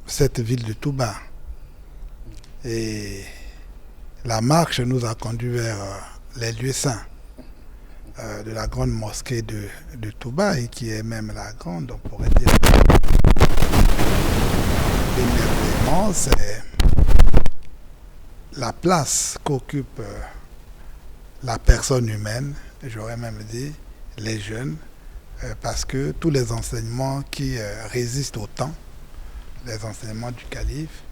cette ville de Touba. Et la marche nous a conduit vers les lieux saints de la grande mosquée de Touba, et qui est même la grande, on pourrait dire. L'émerveillement, c'est la place qu'occupe la personne humaine, j'aurais même dit les jeunes, parce que tous les enseignements qui résistent au temps, les enseignements du calife,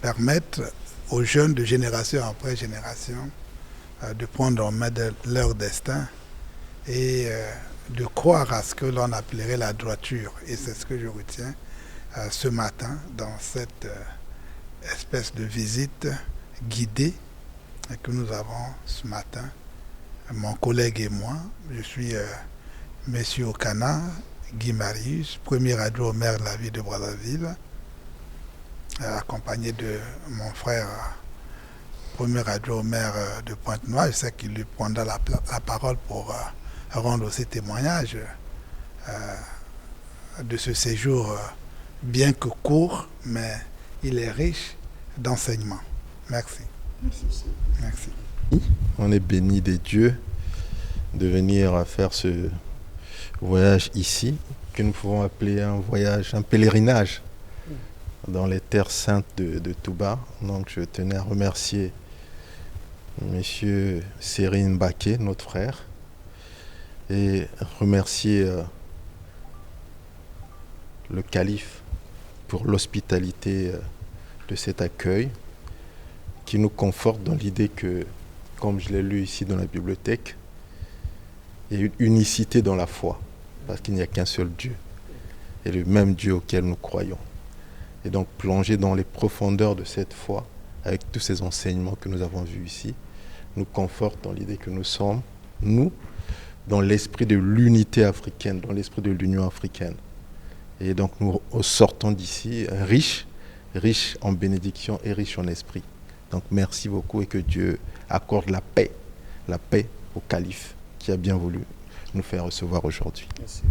permettent aux jeunes de génération après génération de prendre en main leur destin et de croire à ce que l'on appellerait la droiture. Et c'est ce que je retiens ce matin dans cette espèce de visite guidée que nous avons ce matin, mon collègue et moi. Je suis Monsieur Okana, Guy Marius, premier adjoint au maire de la ville de Brazzaville, accompagné de mon frère, premier adjoint au maire de Pointe-Noire. Je sais qu'il lui prendra la parole pour rendre aussi témoignage de ce séjour, bien que court, mais il est riche d'enseignements. Merci. Merci. On est béni des dieux de venir faire ce voyage ici, que nous pouvons appeler un voyage, un pèlerinage dans les terres saintes de Touba. Donc je tenais à remercier Monsieur Serine Baké, notre frère, et remercier le calife pour l'hospitalité de cet accueil qui nous conforte dans l'idée que, comme je l'ai lu ici dans la bibliothèque, il y a une unicité dans la foi, parce qu'il n'y a qu'un seul Dieu, et le même Dieu auquel nous croyons. Et donc plonger dans les profondeurs de cette foi, avec tous ces enseignements que nous avons vus ici, nous conforte dans l'idée que nous sommes, nous, dans l'esprit de l'unité africaine, dans l'esprit de l'Union africaine. Et donc nous sortons d'ici riches en bénédictions et riches en esprit. Donc merci beaucoup, et que Dieu accorde la paix au calife qui a bien voulu nous faire recevoir aujourd'hui. Merci.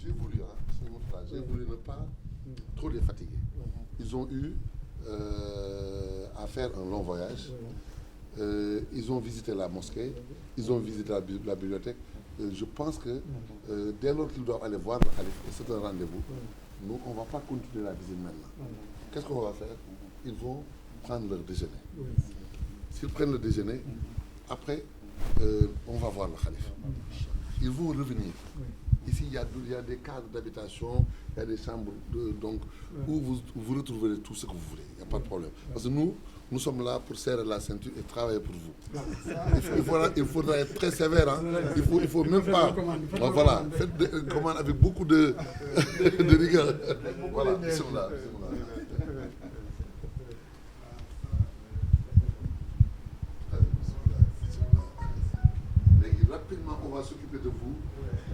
j'ai voulu, j'ai voulu ne pas trop les fatiguer. Ils ont eu à faire un long voyage. Ils ont visité la mosquée, ils ont visité la bibliothèque. Je pense que dès lors qu'ils doivent aller voir le calife, c'est un rendez-vous, nous, on ne va pas continuer la visite maintenant. Qu'est-ce qu'on va faire? Ils vont prendre leur déjeuner. S'ils prennent le déjeuner, après, on va voir le calife. Ils vont revenir. Ici, il y a des cadres d'habitation, il y a des chambres où vous retrouverez tout ce que vous voulez. Il n'y a pas de problème. Parce que nous sommes là pour serrer la ceinture et travailler pour vous. Il faudra être très sévère. Hein. Il faut même pas. Voilà, faites des commandes avec beaucoup de rigueur. Voilà, c'est là. Rapidement, on va s'occuper de vous.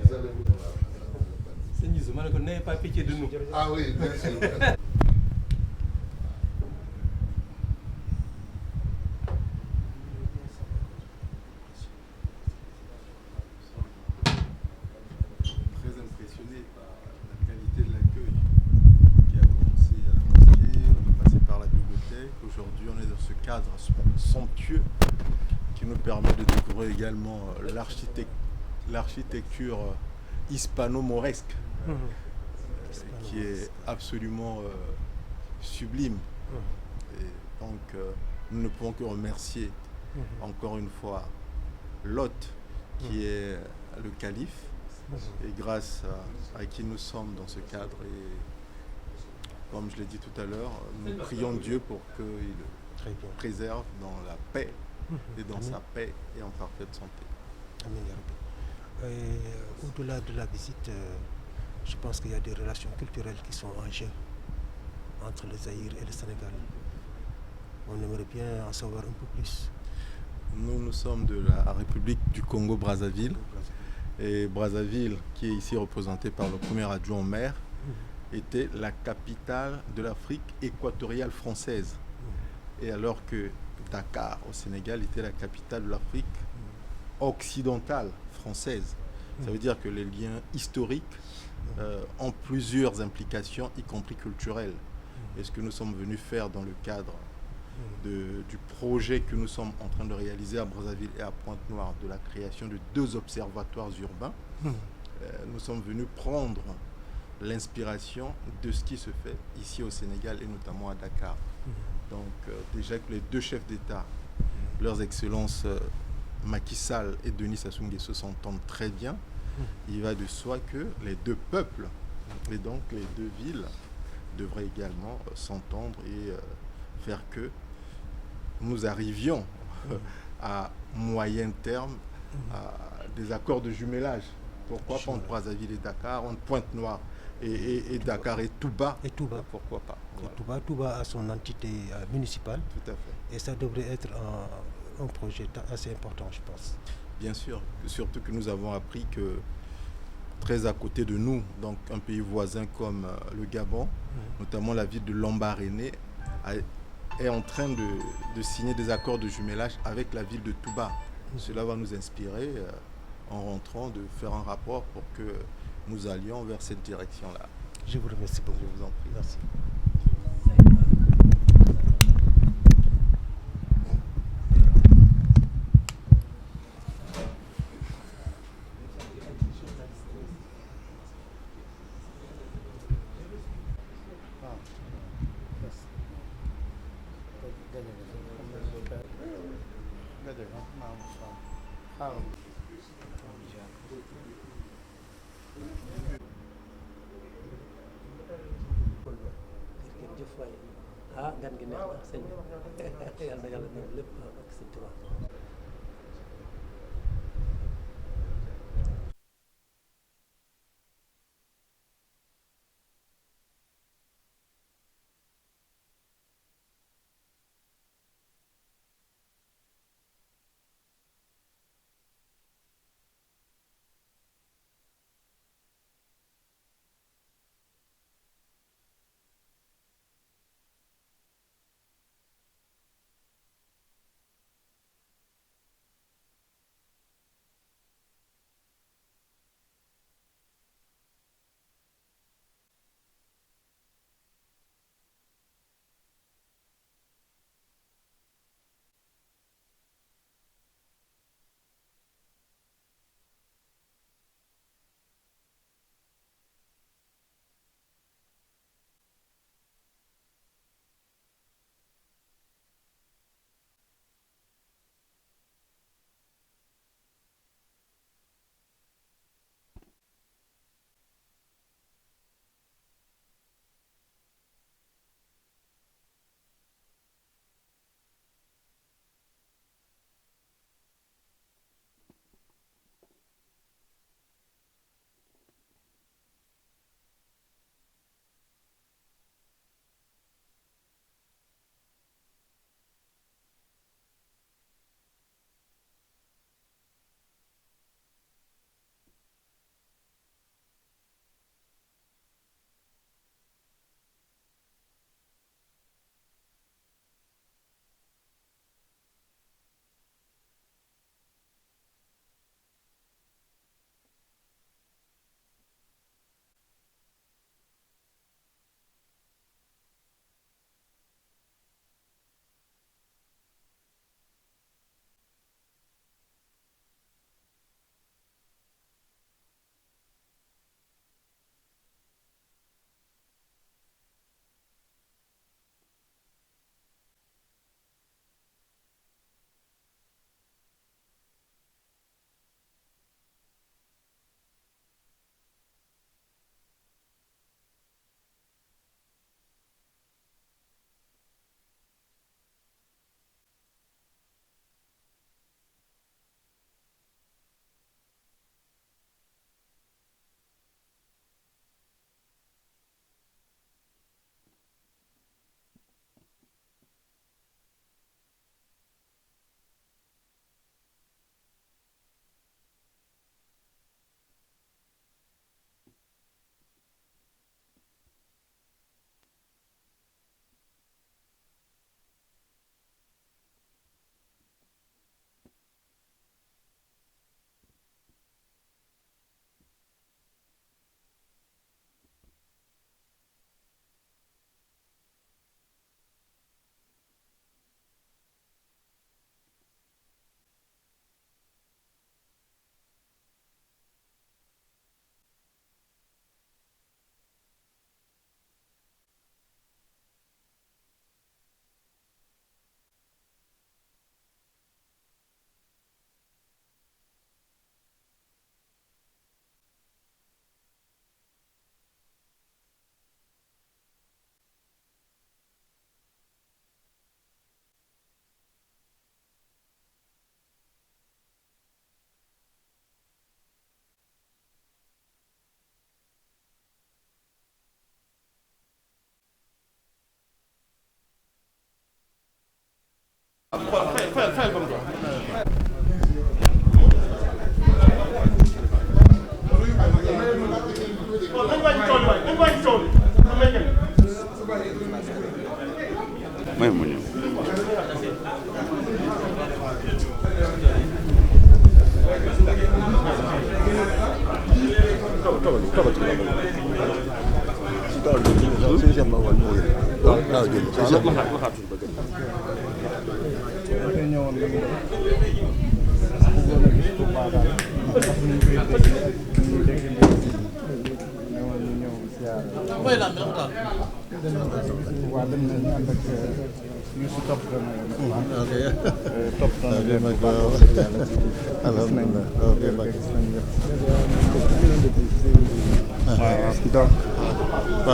Vous allez vous... Seigneur, n'ayez pas pitié de nous. Ah oui, bien sûr. Très impressionné par la qualité de l'accueil qui a commencé à la mosquée, on est passé par la bibliothèque. Aujourd'hui, on est dans ce cadre somptueux qui nous permet de découvrir également l'architecture hispano-mauresque qui est absolument sublime. Et donc, nous ne pouvons que remercier encore une fois l'hôte qui est le calife et grâce à qui nous sommes dans ce cadre. Et comme je l'ai dit tout à l'heure, nous prions Dieu pour qu'il préserve dans la paix et dans sa paix et en parfaite santé. Au-delà de la visite, je pense qu'il y a des relations culturelles qui sont en jeu entre le Zaïre et le Sénégal. On aimerait bien en savoir un peu plus. Nous sommes de la République du Congo-Brazzaville. Et Brazzaville, qui est ici représentée par le premier adjoint au maire, était la capitale de l'Afrique équatoriale française. Et alors que Dakar, au Sénégal, était la capitale de l'Afrique occidentale française. Ça veut dire que les liens historiques ont plusieurs implications, y compris culturelles. Et ce que nous sommes venus faire dans le cadre du projet que nous sommes en train de réaliser à Brazzaville et à Pointe-Noire, de la création de 2 observatoires urbains, nous sommes venus prendre l'inspiration de ce qui se fait ici au Sénégal et notamment à Dakar. Donc déjà que les 2 chefs d'État, leurs excellences Macky Sall et Denis Sassou Nguesso s'entendent très bien, il va de soi que les 2 peuples et donc les 2 villes devraient également s'entendre et faire que nous arrivions à moyen terme à des accords de jumelage. Pourquoi pas entre Brazzaville et Dakar, entre Pointe-Noire et Dakar et Touba. Et Touba. Pourquoi pas. Voilà. Touba a son entité municipale. Tout à fait. Et ça devrait être un projet assez important, je pense. Bien sûr, surtout que nous avons appris que très à côté de nous, donc un pays voisin comme le Gabon, notamment la ville de Lambaréné, est en train de signer des accords de jumelage avec la ville de Touba. Cela va nous inspirer en rentrant de faire un rapport pour que nous allions vers cette direction-là. Je vous remercie beaucoup. Je vous en prie. Merci. gan gi neex na sëñ bi yàlla na yàlla def lépp ak sëñ Tuubaa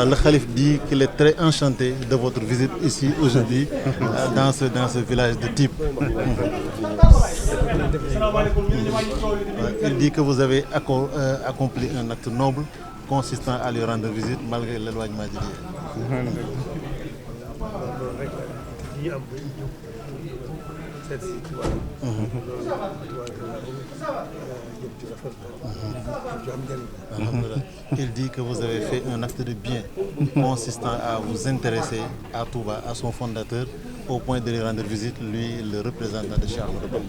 Le Khalife dit qu'il est très enchanté de votre visite ici aujourd'hui dans ce village de Typ. Il dit que vous avez accompli un acte noble consistant à lui rendre visite malgré l'éloignement d'hier. Il dit que vous avez fait un acte de bien consistant à vous intéresser à Touba, à son fondateur, au point de lui rendre visite, lui, le représentant de Cheikh Ahmadou Bamba.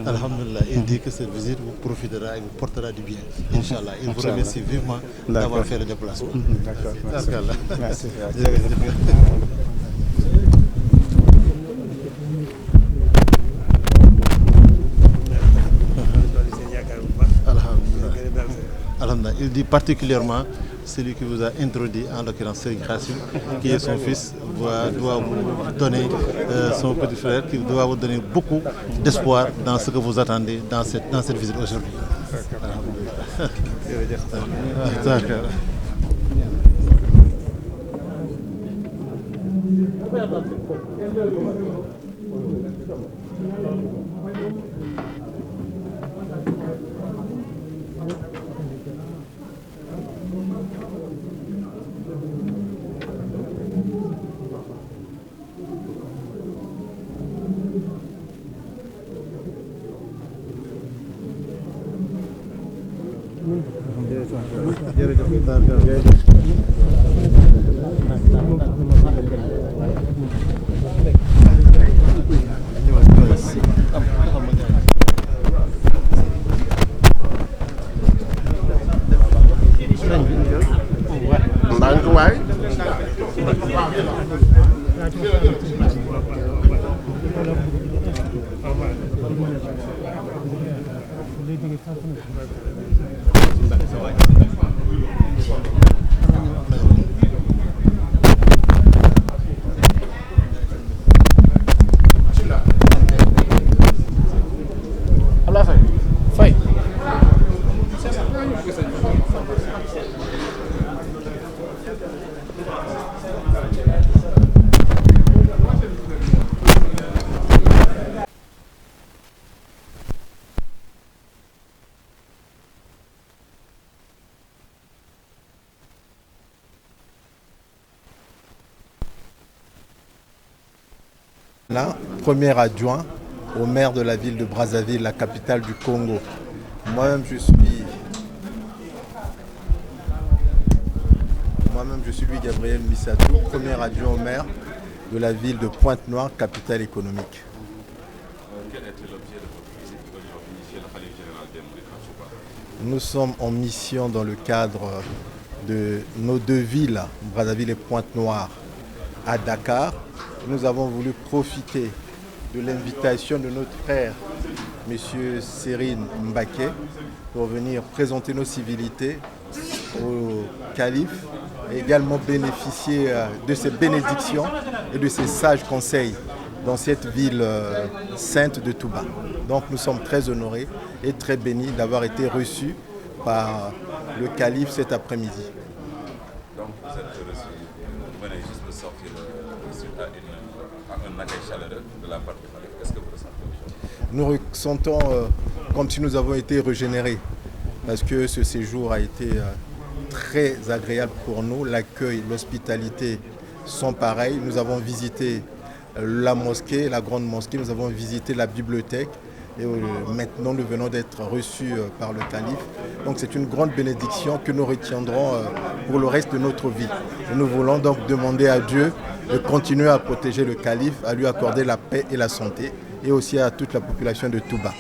Alhamdulillah, il dit que cette visite vous profitera et vous portera du bien. Inch'Allah, il vous remercie vivement d'avoir fait le déplacement. D'accord. Merci. Il dit particulièrement celui qui vous a introduit, en l'occurrence Serigne Khassim, qui est son fils, doit vous donner, son petit frère, qui doit vous donner beaucoup d'espoir dans ce que vous attendez dans cette visite aujourd'hui. D'accord. Là, premier adjoint au maire de la ville de Brazzaville, la capitale du Congo. Moi-même, je suis Louis-Gabriel Missatou, premier adjoint au maire de la ville de Pointe-Noire, capitale économique. Quel était l'objet de votre visite aujourd'hui chez le Khalife général des Mourides à Touba? Nous sommes en mission dans le cadre de nos deux villes, Brazzaville et Pointe-Noire, à Dakar. Nous avons voulu profiter de l'invitation de notre frère, M. Serine Mbaké, pour venir présenter nos civilités au calife et également bénéficier de ses bénédictions et de ses sages conseils dans cette ville sainte de Touba. Donc nous sommes très honorés et très bénis d'avoir été reçus par le calife cet après-midi. Donc vous êtes reçus, vous venez juste de sortir suite à un accueil chaleureux de la part du calife. Qu'est-ce que vous ressentez aujourd'hui? Nous ressentons comme si nous avons été régénérés, parce que ce séjour a été très agréable pour nous. L'accueil, l'hospitalité sont pareils. Nous avons visité la mosquée, la grande mosquée, nous avons visité la bibliothèque et maintenant nous venons d'être reçus par le calife. Donc c'est une grande bénédiction que nous retiendrons pour le reste de notre vie. Et nous voulons donc demander à Dieu de continuer à protéger le calife, à lui accorder la paix et la santé et aussi à toute la population de Touba.